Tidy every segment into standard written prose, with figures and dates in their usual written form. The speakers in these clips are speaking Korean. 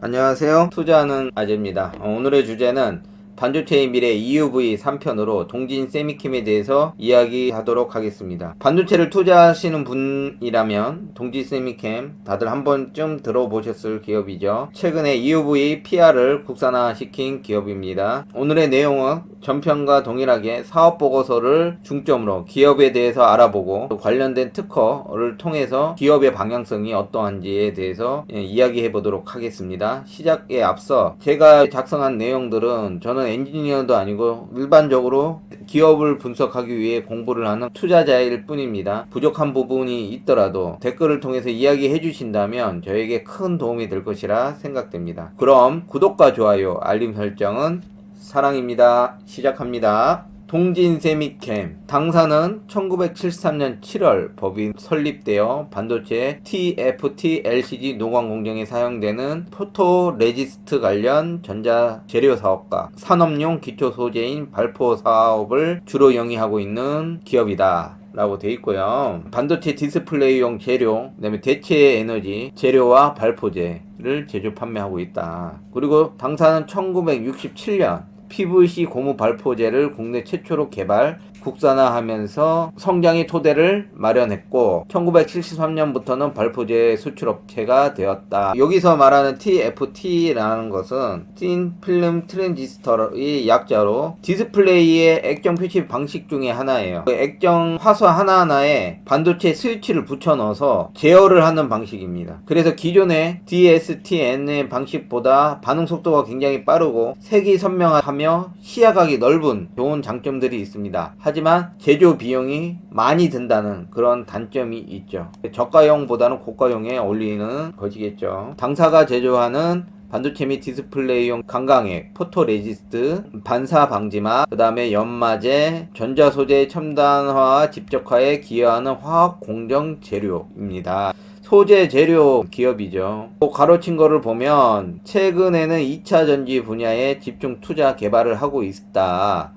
안녕하세요. 투자하는 아재입니다. 오늘의 주제는 반도체의 미래 EUV 3편으로 동진 세미캠에 대해서 이야기하도록 하겠습니다. 반도체를 투자하시는 분이라면 동진 세미캠 다들 한 번쯤 들어보셨을 기업이죠. 최근에 EUV PR을 국산화시킨 기업입니다. 오늘의 내용은 전편과 동일하게 사업보고서를 중점으로 기업에 대해서 알아보고 관련된 특허를 통해서 기업의 방향성이 어떠한지에 대해서 이야기해 보도록 하겠습니다. 시작에 앞서 제가 작성한 내용들은 저는 엔지니어도 아니고 일반적으로 기업을 분석하기 위해 공부를 하는 투자자일 뿐입니다. 부족한 부분이 있더라도 댓글을 통해서 이야기해 주신다면 저에게 큰 도움이 될 것이라 생각됩니다. 그럼 구독과 좋아요, 알림 설정은 사랑입니다. 시작합니다. 동진 세미캠 당사는 1973년 7월 법인 설립되어 반도체 TFT LCD 노광 공정에 사용되는 포토레지스트 관련 전자 재료 사업과 산업용 기초 소재인 발포 사업을 주로 영위하고 있는 기업이다 라고 되어 있고요. 반도체 디스플레이용 재료, 그다음에 대체 에너지 재료와 발포제를 제조 판매하고 있다. 그리고 당사는 1967년 PVC 고무 발포제를 국내 최초로 개발, 국산화하면서 성장의 토대를 마련했고 1973년부터는 발포제 수출업체가 되었다. 여기서 말하는 TFT라는 것은 틴 필름 트랜지스터의 약자로 디스플레이의 액정 표시 방식 중에 하나예요. 액정 화소 하나하나에 반도체 스위치를 붙여 넣어서 제어를 하는 방식입니다. 그래서 기존의 DSTN의 방식보다 반응 속도가 굉장히 빠르고 색이 선명하며 시야각이 넓은 좋은 장점들이 있습니다. 하지만 제조 비용이 많이 든다는 그런 단점이 있죠. 저가용보다는 고가용에 어울리는 것이겠죠. 당사가 제조하는 반도체 및 디스플레이용 강광액, 포토레지스트, 반사 방지막, 그 다음에 연마제, 전자소재 첨단화와 집적화에 기여하는 화학 공정 재료입니다. 소재 재료 기업이죠. 가로친 거를 보면 최근에는 2차 전지 분야에 집중 투자 개발을 하고 있다.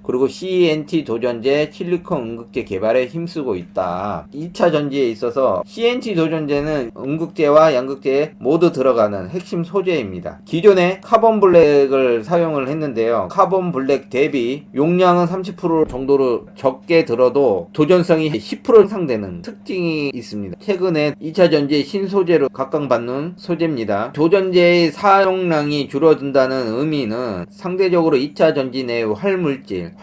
그리고 CNT 도전제, 실리콘 음극재 개발에 힘쓰고 있다. 2차 전지에 있어서 CNT 도전제는 음극재와 양극재에 모두 들어가는 핵심 소재입니다. 기존에 카본 블랙을 사용을 했는데요. 카본 블랙 대비 용량은 30% 정도로 적게 들어도 도전성이 10% 상승되는 특징이 있습니다. 최근에 2차 전지의 신소재로 각광받는 소재입니다. 도전제의 사용량이 줄어든다는 의미는 상대적으로 2차 전지 내의 활물질이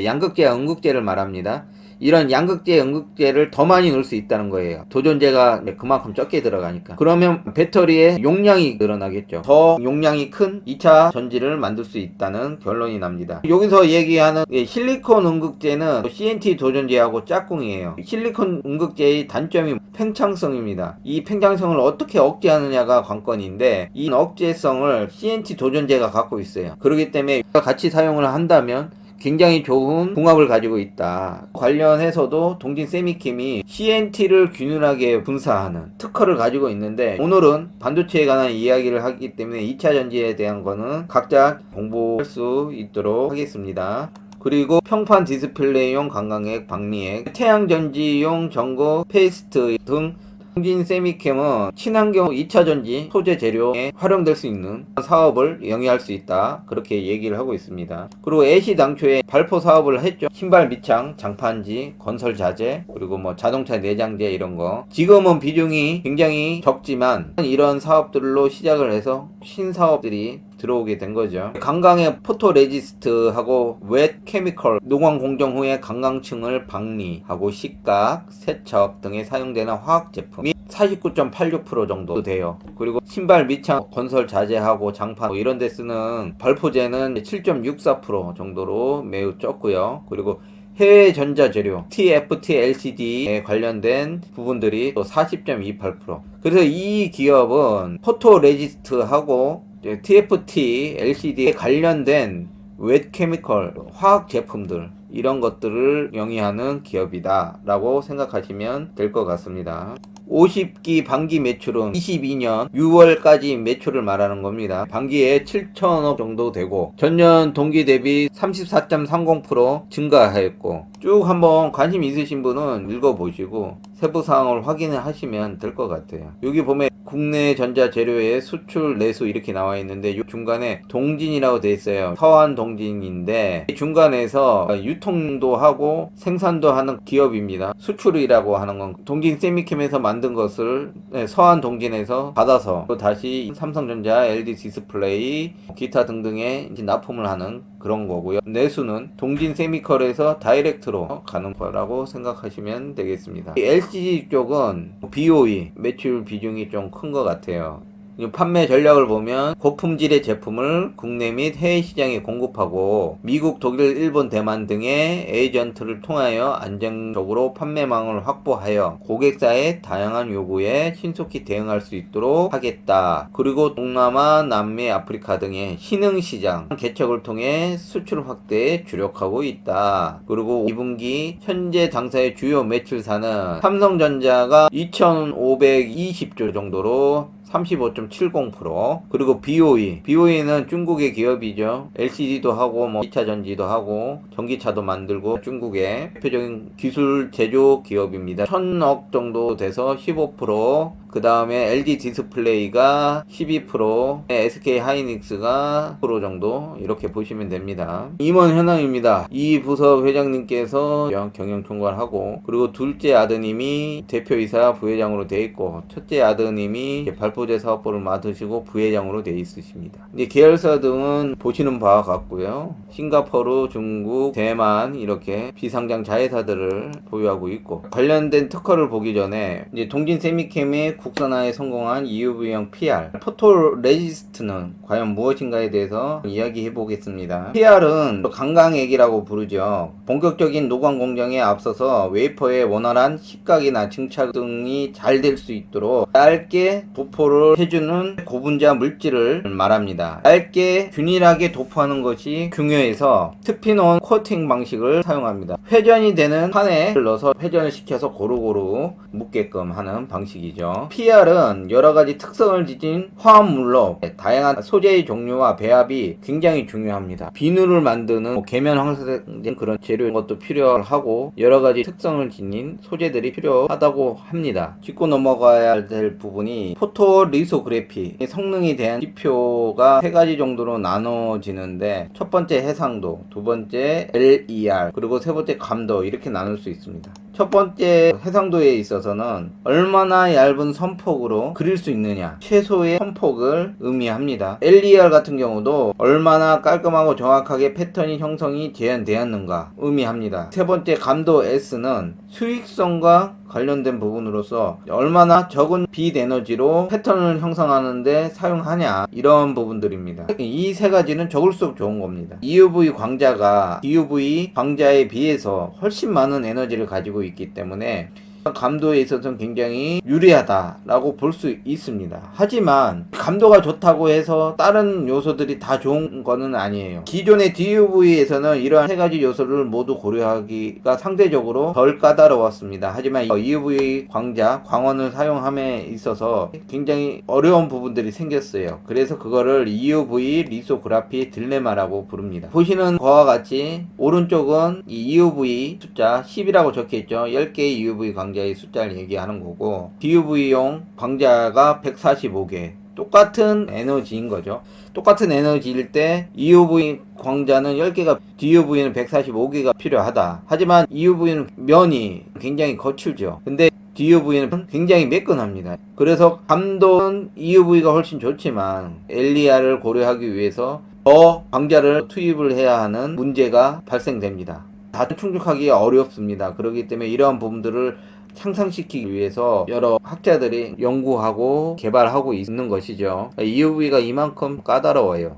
양극재와 음극재를 말합니다. 이런 양극재, 음극재를 더 많이 넣을 수 있다는 거예요. 도전제가 그만큼 적게 들어가니까. 그러면 배터리의 용량이 늘어나겠죠. 더 용량이 큰 2차 전지를 만들 수 있다는 결론이 납니다. 여기서 얘기하는 실리콘 음극재는 CNT 도전제하고 짝꿍이에요. 실리콘 음극재의 단점이 팽창성입니다. 이 팽창성을 어떻게 억제하느냐가 관건인데 이 억제성을 CNT 도전제가 갖고 있어요. 그렇기 때문에 같이 사용을 한다면 굉장히 좋은 궁합을 가지고 있다. 관련해서도 동진 세미캠이 CNT를 균일하게 분사하는 특허를 가지고 있는데 오늘은 반도체에 관한 이야기를 하기 때문에 2차 전지에 대한 거는 각자 공부할 수 있도록 하겠습니다. 그리고 평판 디스플레이용 강광액, 박리액, 태양전지용 전구, 페이스트 등 동진 세미캠은 친환경 2차 전지 소재 재료에 활용될 수 있는 사업을 영위할 수 있다. 그렇게 얘기를 하고 있습니다. 그리고 애시당초에 발포 사업을 했죠. 신발 밑창, 장판지, 건설 자재, 그리고 자동차 내장재 이런 거. 지금은 비중이 굉장히 적지만 이런 사업들로 시작을 해서 신사업들이 들어오게 된 거죠. 강광의 포토레지스트하고 웻 케미컬 노광 공정 후에 강광층을 박리하고 식각, 세척 등에 사용되는 화학 제품이 49.86% 정도 돼요. 그리고 신발 밑창 건설 자재하고 장판 이런 데 쓰는 발포제는 7.64% 정도로 매우 적고요. 그리고 해외 전자 재료 TFT LCD에 관련된 부분들이 또 40.28%. 그래서 이 기업은 포토레지스트하고 TFT LCD에 관련된 웻 케미컬 화학 제품들 이런 것들을 영위하는 기업이다 라고 생각하시면 될 것 같습니다. 50기 반기 매출은 22년 6월까지 매출을 말하는 겁니다. 반기에 7천억 정도 되고 전년 동기 대비 34.30% 증가하였고 쭉 한번 관심 있으신 분은 읽어보시고 세부 사항을 확인을 하시면 될 것 같아요. 여기 보면 국내 전자재료의 수출 내수 이렇게 나와 있는데 중간에 동진이라고 돼 있어요. 서한 동진인데 중간에서 유통도 하고 생산도 하는 기업입니다. 수출이라고 하는 건 동진 세미캠에서 만든 것을 서한 동진에서 받아서 또 다시 삼성전자, LG 디스플레이, 기타 등등에 납품을 하는 그런 거고요. 내수는 동진 세미컬에서 다이렉트로 가는 거라고 생각하시면 되겠습니다. LCD 쪽은 BOE 매출 비중이 좀 큰 것 같아요. 판매 전략을 보면 고품질의 제품을 국내 및 해외 시장에 공급하고 미국, 독일, 일본, 대만 등의 에이전트를 통하여 안정적으로 판매망을 확보하여 고객사의 다양한 요구에 신속히 대응할 수 있도록 하겠다. 그리고 동남아, 남미, 아프리카 등의 신흥시장 개척을 통해 수출 확대에 주력하고 있다. 그리고 2분기 현재 당사의 주요 매출사는 삼성전자가 2,520조 정도로 35.70%. 그리고 BOE는 중국의 기업이죠. LCD도 하고 2차 전지도 하고 전기차도 만들고 중국의 대표적인 기술 제조 기업입니다. 1,000억 정도 돼서 15%. 그 다음에 LG 디스플레이가 12%, SK 하이닉스가 10% 정도 이렇게 보시면 됩니다. 임원 현황입니다. 이 부서 회장님께서 경영 총괄하고 그리고 둘째 아드님이 대표이사 부회장으로 돼 있고 첫째 아드님이 발포제 사업부를 맡으시고 부회장으로 돼 있으십니다. 이제 계열사 등은 보시는 바와 같고요. 싱가포르, 중국, 대만 이렇게 비상장 자회사들을 보유하고 있고 관련된 특허를 보기 전에 이제 동진 세미캠의 국산화에 성공한 EUV형 PR 포토레지스트는 과연 무엇인가에 대해서 이야기해 보겠습니다. PR은 강강액이라고 부르죠. 본격적인 노광 공정에 앞서서 웨이퍼의 원활한 식각이나 증착 등이 잘 될 수 있도록 얇게 도포를 해주는 고분자 물질을 말합니다. 얇게 균일하게 도포하는 것이 중요해서 스피논 코팅 방식을 사용합니다. 회전이 되는 판에 넣어서 회전을 시켜서 고루고루 묻게끔 하는 방식이죠. PR은 여러가지 특성을 지닌 화합물로 다양한 소재의 종류와 배합이 굉장히 중요합니다. 비누를 만드는 계면 황사된 그런 재료 것도 필요하고 여러가지 특성을 지닌 소재들이 필요하다고 합니다. 짚고 넘어가야 될 부분이 포토리소그래피 성능에 대한 지표가 세 가지 정도로 나눠지는데 첫 번째 해상도, 두 번째 LER, 그리고 세 번째 감도 이렇게 나눌 수 있습니다. 첫 번째 해상도에 있어서는 얼마나 얇은 선폭으로 그릴 수 있느냐 최소의 선폭을 의미합니다. LER 같은 경우도 얼마나 깔끔하고 정확하게 패턴이 형성이 재현되었는가 의미합니다. 세 번째 감도 S는 수익성과 관련된 부분으로서 얼마나 적은 빛 에너지로 패턴을 형성하는데 사용하냐 이런 부분들입니다. 이 세 가지는 적을수록 좋은 겁니다. EUV 광자가 DUV 광자에 비해서 훨씬 많은 에너지를 가지고 있기 때문에 감도에 있어서는 굉장히 유리하다라고 볼 수 있습니다. 하지만 감도가 좋다고 해서 다른 요소들이 다 좋은 거는 아니에요. 기존의 DUV에서는 이러한 세 가지 요소를 모두 고려하기가 상대적으로 덜 까다로웠습니다. 하지만 EUV 광자, 광원을 사용함에 있어서 굉장히 어려운 부분들이 생겼어요. 그래서 그거를 EUV 리소그라피 딜레마라고 부릅니다. 보시는 거와 같이 오른쪽은 이 EUV 숫자 10이라고 적혀있죠. 10개의 EUV 광자 의 숫자를 얘기하는 거고 DUV용 광자가 145개 똑같은 에너지인 거죠. 똑같은 에너지일 때 EUV 광자는 10개가 DUV는 145개가 필요하다. 하지만 EUV는 면이 굉장히 거칠죠. 근데 DUV는 굉장히 매끈합니다. 그래서 감도는 EUV가 훨씬 좋지만 LER을 고려하기 위해서 더 광자를 투입을 해야 하는 문제가 발생됩니다. 다 충족하기 어렵습니다. 그렇기 때문에 이러한 부분들을 상상시키기 위해서 여러 학자들이 연구하고 개발하고 있는 것이죠. EUV가 이만큼 까다로워요.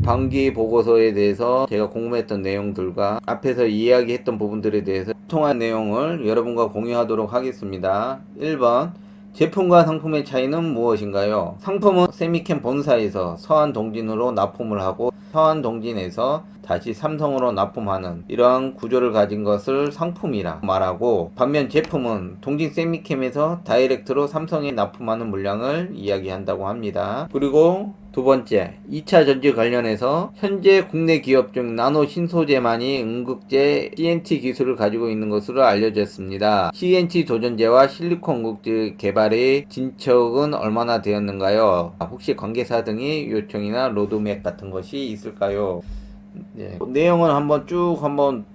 반기 보고서에 대해서 제가 궁금했던 내용들과 앞에서 이야기했던 부분들에 대해서 통한 내용을 여러분과 공유하도록 하겠습니다. 1번 제품과 상품의 차이는 무엇인가요? 상품은 세미캠 본사에서 서한 동진으로 납품을 하고 서한 동진에서 다시 삼성으로 납품하는 이러한 구조를 가진 것을 상품이라 말하고, 반면 제품은 동진 세미캠에서 다이렉트로 삼성에 납품하는 물량을 이야기한다고 합니다. 그리고 두 번째, 2차 전지 관련해서 현재 국내 기업 중 나노 신소재만이 응급제 CNT 기술을 가지고 있는 것으로 알려졌습니다. CNT 도전제와 실리콘 응급제 개발의 진척은 얼마나 되었는가요? 혹시 관계사 등의 요청이나 로드맵 같은 것이 있을까요? 내용은 한번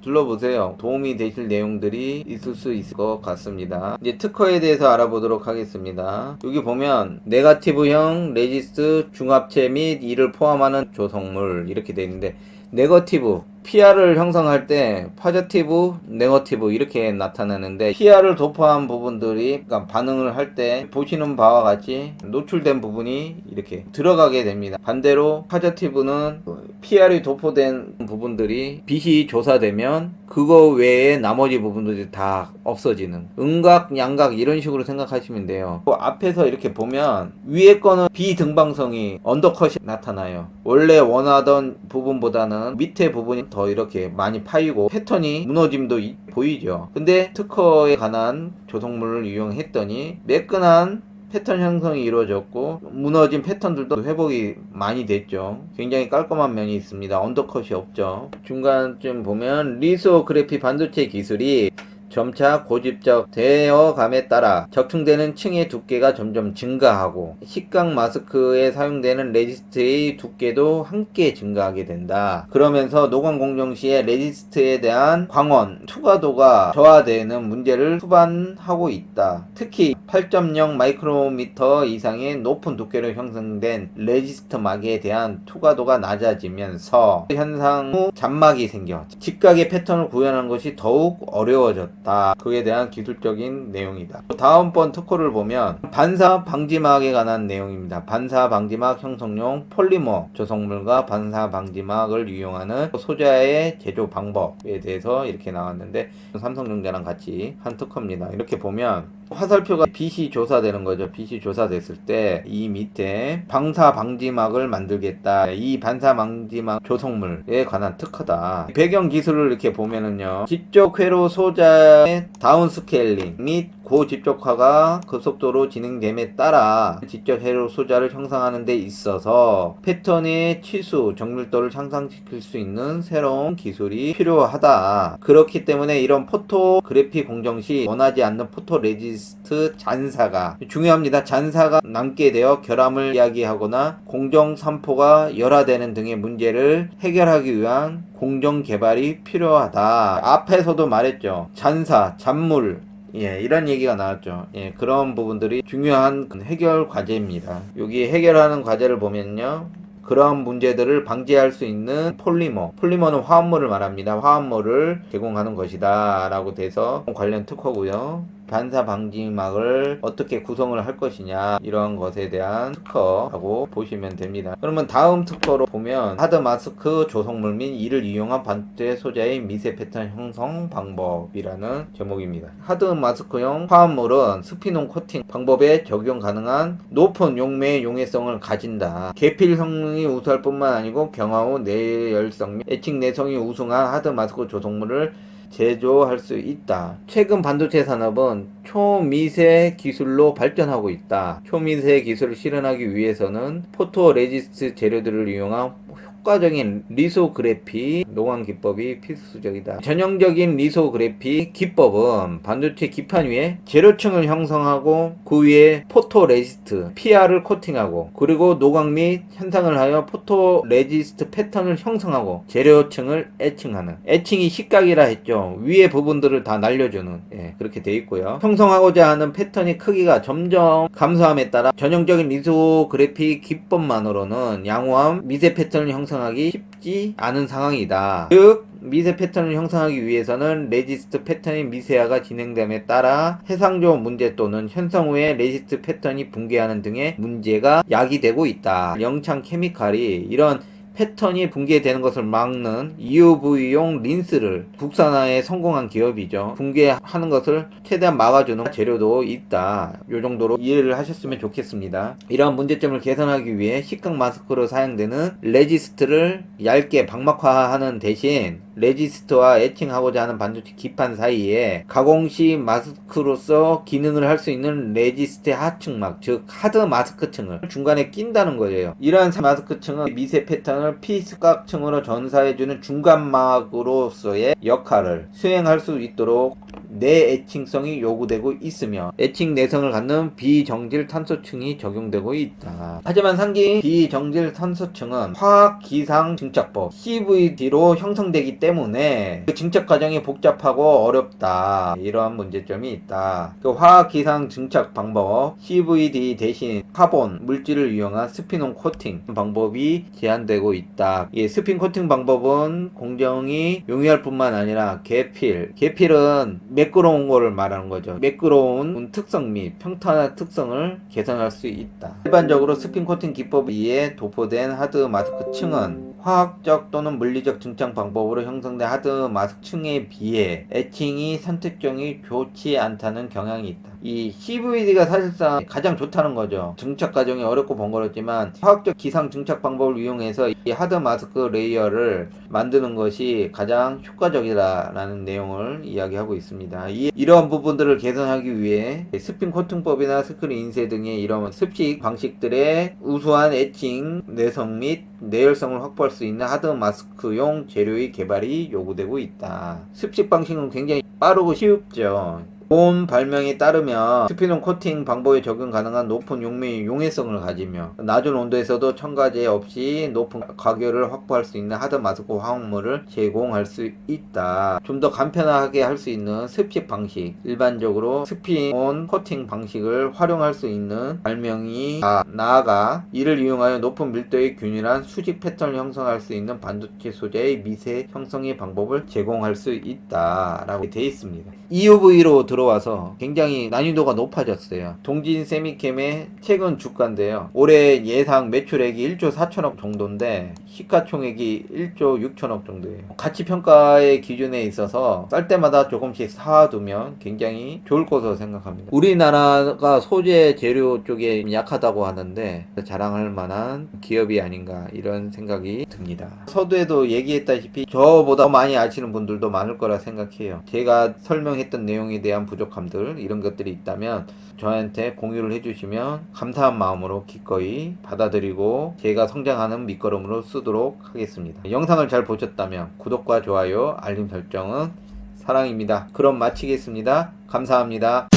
둘러보세요. 도움이 되실 내용들이 있을 수 있을 것 같습니다. 이제 특허에 대해서 알아보도록 하겠습니다. 여기 보면 네거티브형 레지스트 중합체 및 이를 포함하는 조성물 이렇게 되어 있는데, 네거티브 PR을 형성할 때 포지티브, 네거티브 이렇게 나타나는데, PR을 도포한 부분들이, 그러니까 반응을 할 때 보시는 바와 같이 노출된 부분이 이렇게 들어가게 됩니다. 반대로 포지티브는 PR이 도포된 부분들이 빛이 조사되면 그거 외에 나머지 부분들이 다 없어지는, 음각, 양각 이런 식으로 생각하시면 돼요. 앞에서 이렇게 보면 위에 거는 비등방성이 언더컷이 나타나요. 원래 원하던 부분보다는 밑에 부분이 더 이렇게 많이 파이고 패턴이 무너짐도 보이죠. 근데 특허에 관한 조성물을 이용했더니 매끈한 패턴 형성이 이루어졌고 무너진 패턴들도 회복이 많이 됐죠. 굉장히 깔끔한 면이 있습니다. 언더컷이 없죠. 중간쯤 보면 리소그래피 반도체 기술이 점차 고집적 되어감에 따라 적층되는 층의 두께가 점점 증가하고 식각 마스크에 사용되는 레지스트의 두께도 함께 증가하게 된다. 그러면서 노광 공정 시에 레지스트에 대한 광원, 투과도가 저하되는 문제를 수반하고 있다. 특히 8.0 마이크로미터 이상의 높은 두께로 형성된 레지스트 막에 대한 투과도가 낮아지면서 현상 후 잔막이 생겨 직각의 패턴을 구현하는 것이 더욱 어려워졌다. 그에 대한 기술적인 내용이다. 다음번 특허를 보면 반사 방지막에 관한 내용입니다. 반사 방지막 형성용 폴리머 조성물과 반사 방지막을 이용하는 소자의 제조 방법에 대해서 이렇게 나왔는데, 삼성전자랑 같이 한 특허입니다. 이렇게 보면 화살표가 빛이 조사되는 거죠. 빛이 조사됐을 때 이 밑에 반사 방지막을 만들겠다. 이 반사 방지막 조성물에 관한 특허다. 배경 기술을 이렇게 보면은요, 집적 회로 소자의 다운 스케일링 및 고집적화가 급속도로 진행됨에 따라 집적 회로 소자를 형성하는 데 있어서 패턴의 치수, 정밀도를 향상시킬 수 있는 새로운 기술이 필요하다. 그렇기 때문에 이런 포토그래피 공정 시 원하지 않는 포토레지스트 잔사가 중요합니다. 잔사가 남게 되어 결함을 이야기하거나 공정 산포가 열화되는 등의 문제를 해결하기 위한 공정 개발이 필요하다. 앞에서도 말했죠. 잔사, 잔물 이런 얘기가 나왔죠. 그런 부분들이 중요한 해결 과제입니다. 여기 해결하는 과제를 보면요, 그런 문제들을 방지할 수 있는 폴리머는 화합물을 말합니다. 화합물을 제공하는 것이다 라고 돼서 관련 특허고요. 반사 방지막을 어떻게 구성을 할 것이냐, 이런 것에 대한 특허라고 보시면 됩니다. 그러면 다음 특허로 보면 하드 마스크 조성물 및 이를 이용한 반도체 소자의 미세 패턴 형성 방법이라는 제목입니다. 하드 마스크용 화합물은 스피논 코팅 방법에 적용 가능한 높은 용매 용해성을 가진다. 계필 성능이 우수할 뿐만 아니고 경화 후 내열성 및 에칭 내성이 우수한 하드 마스크 조성물을 제조할 수 있다. 최근 반도체 산업은 초미세 기술로 발전하고 있다. 초미세 기술을 실현하기 위해서는 포토레지스트 재료들을 이용한 효과적인 리소그래피 노광 기법이 필수적이다. 전형적인 리소그래피 기법은 반도체 기판 위에 재료층을 형성하고 그 위에 포토레지스트 PR을 코팅하고, 그리고 노광 및 현상을 하여 포토레지스트 패턴을 형성하고 재료층을 애칭하는, 애칭이 식각이라 했죠. 위에 부분들을 다 날려주는 그렇게 돼 있고요. 형성하고자 하는 패턴의 크기가 점점 감소함에 따라 전형적인 리소그래피 기법만으로는 양호한 미세 패턴을 형성하기 쉽지 않은 상황이다. 즉 미세 패턴을 형성하기 위해서는 레지스트 패턴의 미세화가 진행됨에 따라 해상조 문제 또는 현상 후에 레지스트 패턴이 붕괴하는 등의 문제가 야기되고 있다. 영창 케미칼이 이런 패턴이 붕괴되는 것을 막는 EUV용 린스를 국산화에 성공한 기업이죠. 붕괴하는 것을 최대한 막아주는 재료도 있다. 요 정도로 이해를 하셨으면 좋겠습니다. 이러한 문제점을 개선하기 위해 식각 마스크로 사용되는 레지스트를 얇게 방막화하는 대신 레지스트와 에칭하고자 하는 반도체 기판 사이에 가공시 마스크로서 기능을 할 수 있는 레지스트의 하층막, 즉 하드 마스크층을 중간에 낀다는 거예요. 이러한 마스크층은 미세 패턴을 피스각층으로 전사해주는 중간막으로서의 역할을 수행할 수 있도록 내에칭성이 요구되고 있으며 에칭 내성을 갖는 비정질 탄소층이 적용되고 있다. 하지만 상기 비정질 탄소층은 화학 기상 증착법 CVD로 형성되기 때문에 그 증착 과정이 복잡하고 어렵다. 이러한 문제점이 있다. 그 화학 기상 증착 방법 CVD 대신 카본 물질을 이용한 스피논 코팅 방법이 제한되고 있다. 이 스핀 코팅 방법은 공정이 용이할 뿐만 아니라 계필은 매끄러운 거를 말하는 거죠. 매끄러운 특성 및 평탄한 특성을 개선할 수 있다. 일반적으로 스핀 코팅 기법에 의해 도포된 하드 마스크 층은 화학적 또는 물리적 증착 방법으로 형성된 하드 마스크 층에 비해 에칭이 선택성이 좋지 않다는 경향이 있다. 이 CVD가 사실상 가장 좋다는 거죠. 증착 과정이 어렵고 번거롭지만 화학적 기상 증착 방법을 이용해서 이 하드 마스크 레이어를 만드는 것이 가장 효과적이다라는 내용을 이야기하고 있습니다. 이러한 부분들을 개선하기 위해 스핀 코팅법이나 스크린 인쇄 등의 이런 습식 방식들의 우수한 에칭 내성 및 내열성을 확보할 수 있는 하드 마스크용 재료의 개발이 요구되고 있다. 습식 방식은 굉장히 빠르고 쉽죠. 본 발명에 따르면 스피논 코팅 방법에 적용 가능한 높은 용매성을 가지며 낮은 온도에서도 첨가제 없이 높은 가결을 확보할 수 있는 하드 마스크 화학물을 제공할 수 있다. 좀 더 간편하게 할 수 있는 습식 방식, 일반적으로 스피논 코팅 방식을 활용할 수 있는 발명이 나아가 이를 이용하여 높은 밀도의 균일한 수직 패턴을 형성할 수 있는 반도체 소재의 미세 형성의 방법을 제공할 수 있다 라고 되어 있습니다. EUV로 들어와서 굉장히 난이도가 높아졌어요. 동진 세미캠의 최근 주가인데요. 올해 예상 매출액이 1조 4천억 정도인데 시가총액이 1조 6천억 정도예요. 가치평가의 기준에 있어서 쌀 때마다 조금씩 사두면 굉장히 좋을 것으로 생각합니다. 우리나라가 소재 재료 쪽에 약하다고 하는데 자랑할 만한 기업이 아닌가 이런 생각이 듭니다. 서두에도 얘기했다시피 저보다 많이 아시는 분들도 많을 거라 생각해요. 제가 설명했던 내용에 대한 부족함들 이런 것들이 있다면 저한테 공유를 해주시면 감사한 마음으로 기꺼이 받아들이고 제가 성장하는 밑거름으로 쓰도록 하겠습니다. 영상을 잘 보셨다면 구독과 좋아요 알림 설정은 사랑입니다. 그럼 마치겠습니다. 감사합니다.